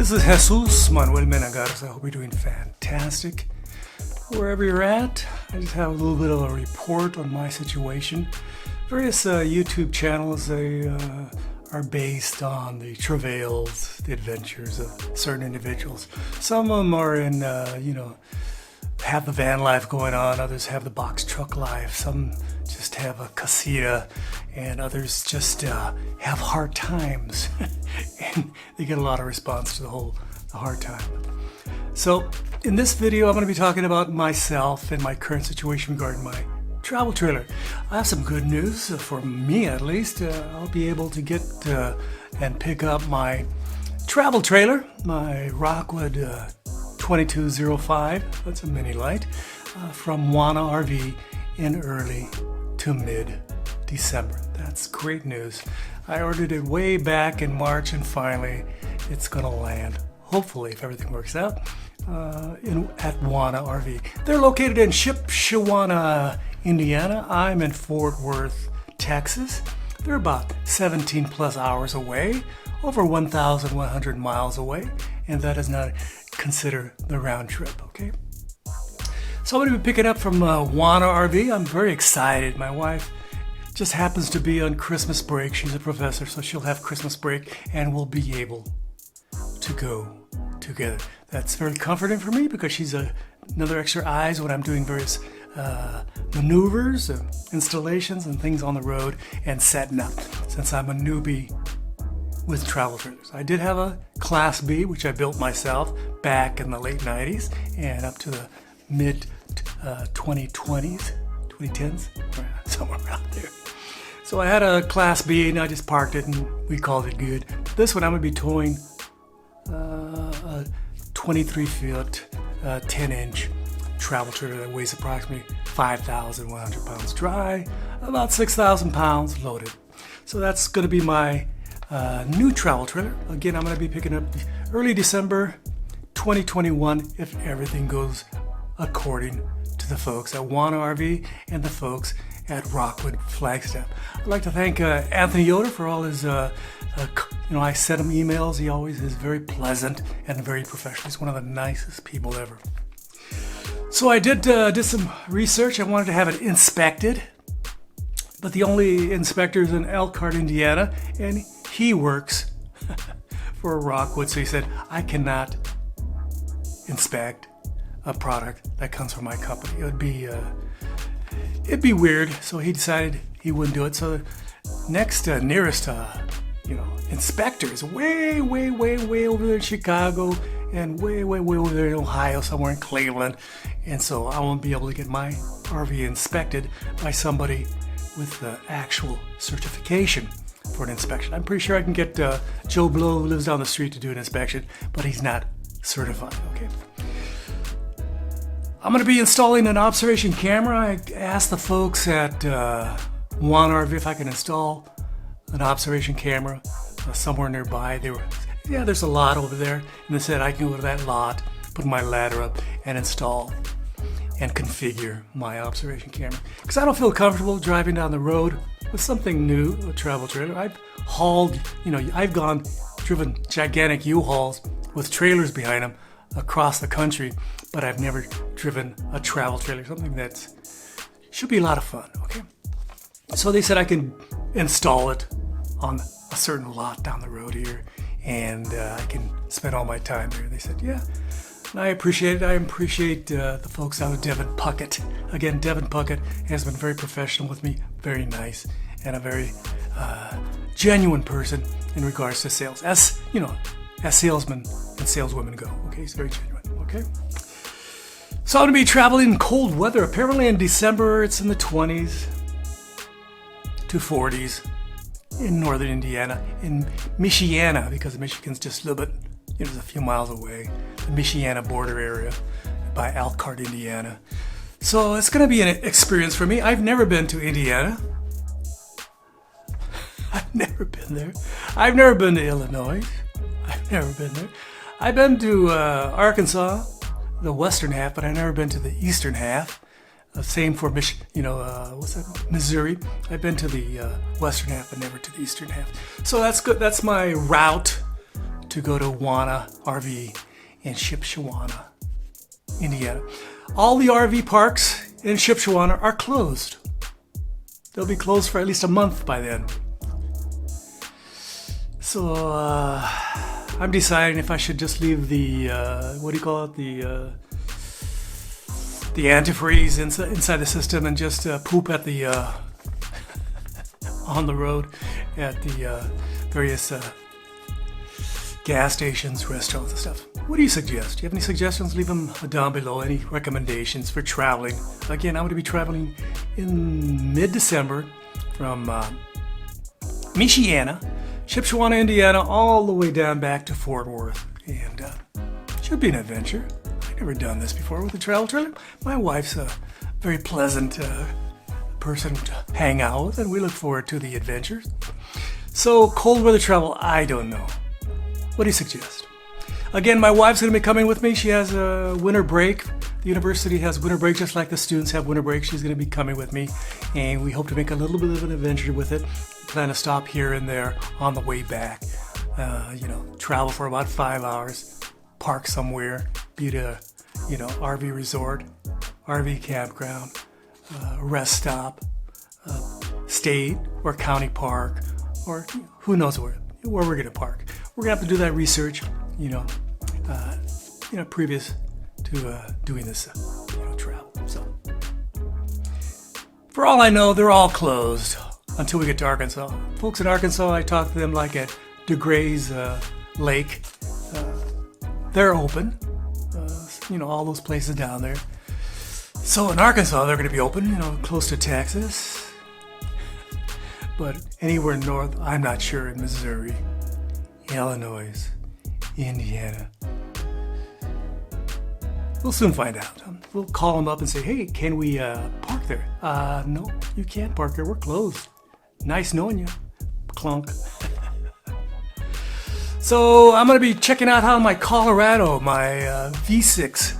This is Jesus Manuel Menagarza. I hope you're doing fantastic. Wherever you're at, I just have a little bit of a report on my situation. Various YouTube channels, they are based on the travails, the adventures of certain individuals. Some of them are in, have the van life going on. Others have the box truck life. Some just have a casita, and others just have hard times. And they get a lot of response to the hard time. So in this video, I'm going to be talking about myself and my current situation regarding my travel trailer. I have some good news, for me at least. I'll be able to get and pick up my travel trailer, my Rockwood 2205, that's a Mini Lite, from Wana RV in early to mid-December. That's great news. I ordered it way back in March, and finally it's gonna land, hopefully, if everything works out, at Wana RV. They're located in Shipshewana, Indiana. I'm in Fort Worth, Texas. They're about 17 plus hours away, over 1,100 miles away, and that does not consider the round trip, okay? So I'm going to be picking up from Wana RV. I'm very excited. My wife just happens to be on Christmas break. She's a professor, so she'll have Christmas break, and we'll be able to go together. That's very comforting for me because she's another extra eyes when I'm doing various maneuvers, installations, and things on the road and setting up, since I'm a newbie with travel trailers. I did have a Class B, which I built myself back in the late 90s and up to the mid 2020s, 2010s, somewhere around there. So I had a Class B and I just parked it and we called it good. This one I'm going to be towing a 23 foot, 10 inch travel trailer that weighs approximately 5,100 pounds dry, about 6,000 pounds loaded. So that's going to be my new travel trailer. Again, I'm going to be picking up early December 2021 if everything goes according to the folks at Wana RV and the folks at Rockwood Flagstaff. I'd like to thank Anthony Yoder for all his, I sent him emails. He always is very pleasant and very professional. He's one of the nicest people ever. So I did some research. I wanted to have it inspected, but the only inspector is in Elkhart, Indiana, and he works for Rockwood. So he said, I cannot inspect a product that comes from my company. It'd be weird. So he decided he wouldn't do it. So the next nearest inspector is way over there in Chicago, and way over there in Ohio, somewhere in Cleveland. And so I won't be able to get my RV inspected by somebody with the actual certification for an inspection. I'm pretty sure I can get Joe Blow, who lives down the street, to do an inspection, but he's not certified, okay? I'm going to be installing an observation camera. I asked the folks at Wana RV if I can install an observation camera somewhere nearby. They were, yeah, there's a lot over there. And they said I can go to that lot, put my ladder up, and install and configure my observation camera. Because I don't feel comfortable driving down the road with something new, a travel trailer. I've hauled, I've driven gigantic U-Hauls with trailers behind them across the country, but I've never driven a travel trailer, something that should be a lot of fun, okay? So they said I can install it on a certain lot down the road here, and I can spend all my time there. They said, yeah, and I appreciate it. I appreciate the folks out of Devin Puckett. Again, Devin Puckett has been very professional with me, very nice, and a very genuine person in regards to sales, as salesmen and saleswomen go. Okay, he's very genuine. Okay. So I'm going to be traveling in cold weather. Apparently in December it's in the 20s to 40s in northern Indiana, in Michiana, because Michigan's just a little bit, a few miles away, the Michiana border area by Elkhart, Indiana. So it's going to be an experience for me. I've never been to Indiana. I've never been there. I've never been to Illinois. I've never been there. I've been to Arkansas, the western half, but I've never been to the eastern half. Same for Missouri. I've been to the western half, but never to the eastern half. So that's good. That's my route to go to Wana RV in Shipshewana, Indiana. All the RV parks in Shipshewana are closed. They'll be closed for at least a month by then. So I'm deciding if I should just leave the what do you call it, the antifreeze inside the system and just poop at the on the road at the various gas stations, restaurants, and stuff. What do you suggest? Do you have any suggestions? Leave them down below. Any recommendations for traveling? Again, I'm going to be traveling in mid-December from Shipshewana, Indiana, all the way down back to Fort Worth. And should be an adventure. I've never done this before with a travel trailer. My wife's a very pleasant person to hang out with, and we look forward to the adventures. So, cold weather travel, I don't know. What do you suggest? Again, my wife's going to be coming with me. She has a winter break. The university has winter break just like the students have winter break. She's going to be coming with me, and we hope to make a little bit of an adventure with it. Plan to stop here and there on the way back. Travel for about 5 hours, park somewhere, be at a, RV resort, RV campground, rest stop, state or county park, or who knows where we're going to park. We're going to have to do that research, previous to doing this, travel. So, for all I know, they're all closed until we get to Arkansas. Folks in Arkansas, I talked to them like at DeGray's Lake. They're open, all those places down there. So in Arkansas, they're going to be open, close to Texas. But anywhere north, I'm not sure, in Missouri, Illinois, Indiana. We'll soon find out. We'll call them up and say, hey, can we park there? No, you can't park there. We're closed. Nice knowing you. Clunk. So I'm going to be checking out how my Colorado, my V6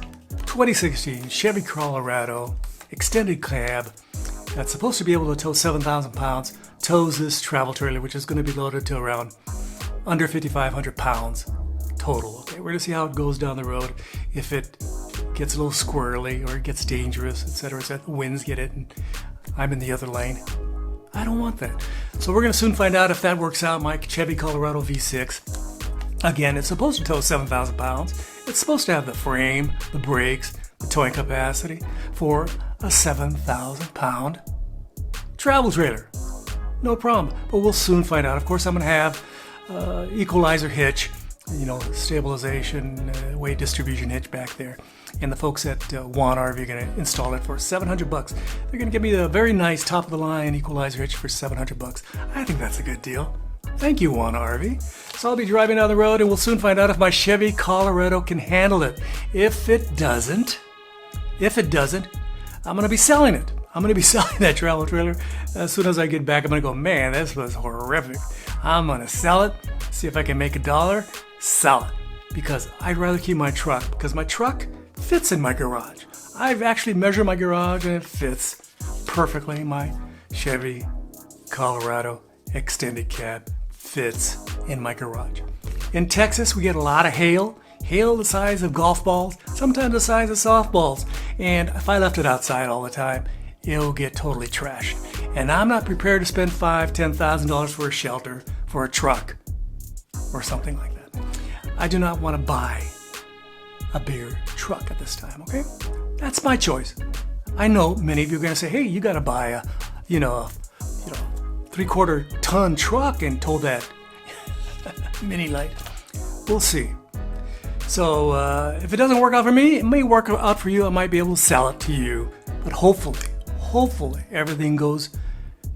2016 Chevy Colorado extended cab that's supposed to be able to tow 7,000 pounds, tows this travel trailer, which is going to be loaded to around under 5,500 pounds total. Okay, we're going to see how it goes down the road. If it gets a little squirrely or it gets dangerous, etc., the winds get it, and I'm in the other lane. I don't want that. So we're going to soon find out if that works out. My Chevy Colorado V6. Again, it's supposed to tow 7,000 pounds. It's supposed to have the frame, the brakes, the towing capacity for a 7,000 pound travel trailer. No problem. But we'll soon find out. Of course, I'm going to have equalizer hitch, stabilization, weight distribution hitch back there. And the folks at Wana RV are going to install it for $700. They're going to give me a very nice top of the line equalizer hitch for $700. I think that's a good deal. Thank you, Wana RV. So I'll be driving down the road, and we'll soon find out if my Chevy Colorado can handle it. If it doesn't, I'm going to be selling it. I'm going to be selling that travel trailer. As soon as I get back, I'm going to go, man, this was horrific. I'm going to sell it, see if I can make $1, sell it. Because I'd rather keep my truck, because my truck fits in my garage. I've actually measured my garage, and it fits perfectly. My Chevy Colorado extended cab fits in my garage. In Texas, we get a lot of hail the size of golf balls, sometimes the size of softballs. And if I left it outside all the time, it'll get totally trashed. And I'm not prepared to spend $5,000, $10,000 for a shelter for a truck or something like that. I do not want to buy a bigger truck at this time, okay? That's my choice. I know many of you are going to say, hey, you got to buy a 3/4 ton truck and tow that Mini Lite. We'll see. So if it doesn't work out for me, it may work out for you. I might be able to sell it to you. But hopefully everything goes,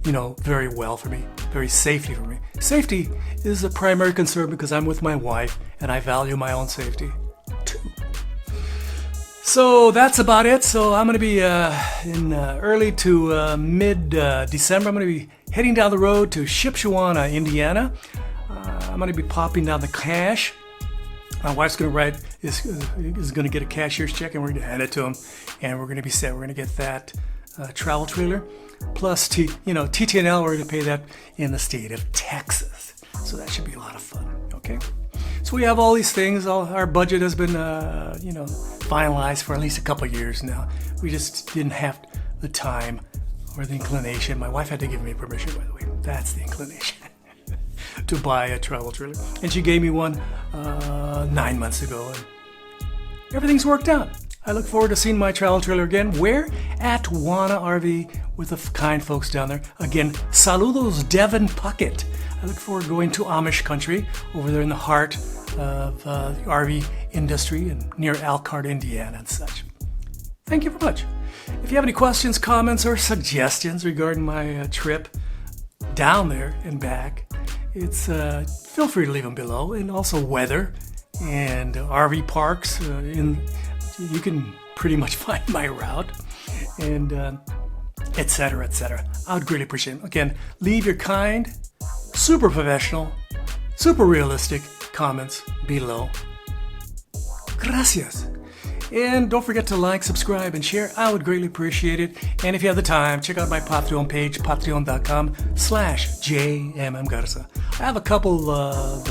very well for me, very safely for me. Safety is a primary concern because I'm with my wife and I value my own safety too. So that's about it. So I'm going to be in early to mid-December. I'm going to be heading down the road to Shipshewana, Indiana. I'm going to be popping down the cash. My wife's going to is going to get a cashier's check, and we're going to hand it to him, and we're going to be set. We're going to get that travel trailer plus TTNL. We're going to pay that in the state of Texas. So that should be a lot of fun. Okay. So we have all these things. Our budget has been, finalized for at least a couple of years now. We just didn't have the time or the inclination. My wife had to give me permission, by the way. That's the inclination to buy a travel trailer. And she gave me one 9 months ago. And everything's worked out. I look forward to seeing my travel trailer again. Where? At Wana RV with the kind folks down there. Again, saludos Devon Puckett. I look forward to going to Amish country over there in the heart of the RV industry and near Elkhart, Indiana and such. Thank you very much. If you have any questions, comments, or suggestions regarding my trip down there and back, it's feel free to leave them below. And also weather and RV parks. You can pretty much find my route and etc. etc. I would greatly appreciate it. Again, leave your kind, super professional, super realistic comments below. Gracias. And don't forget to like, subscribe, and share. I would greatly appreciate it. And if you have the time, check out my Patreon page, patreon.com/JMMGarza. I have a couple of,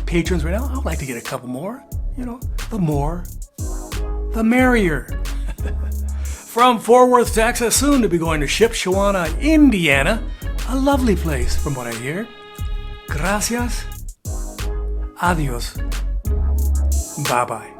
patrons right now. I would like to get a couple more. The more, the merrier. From Fort Worth, Texas, soon to be going to Shipshewana, Indiana. A lovely place, from what I hear. Gracias. Adios. Bye-bye.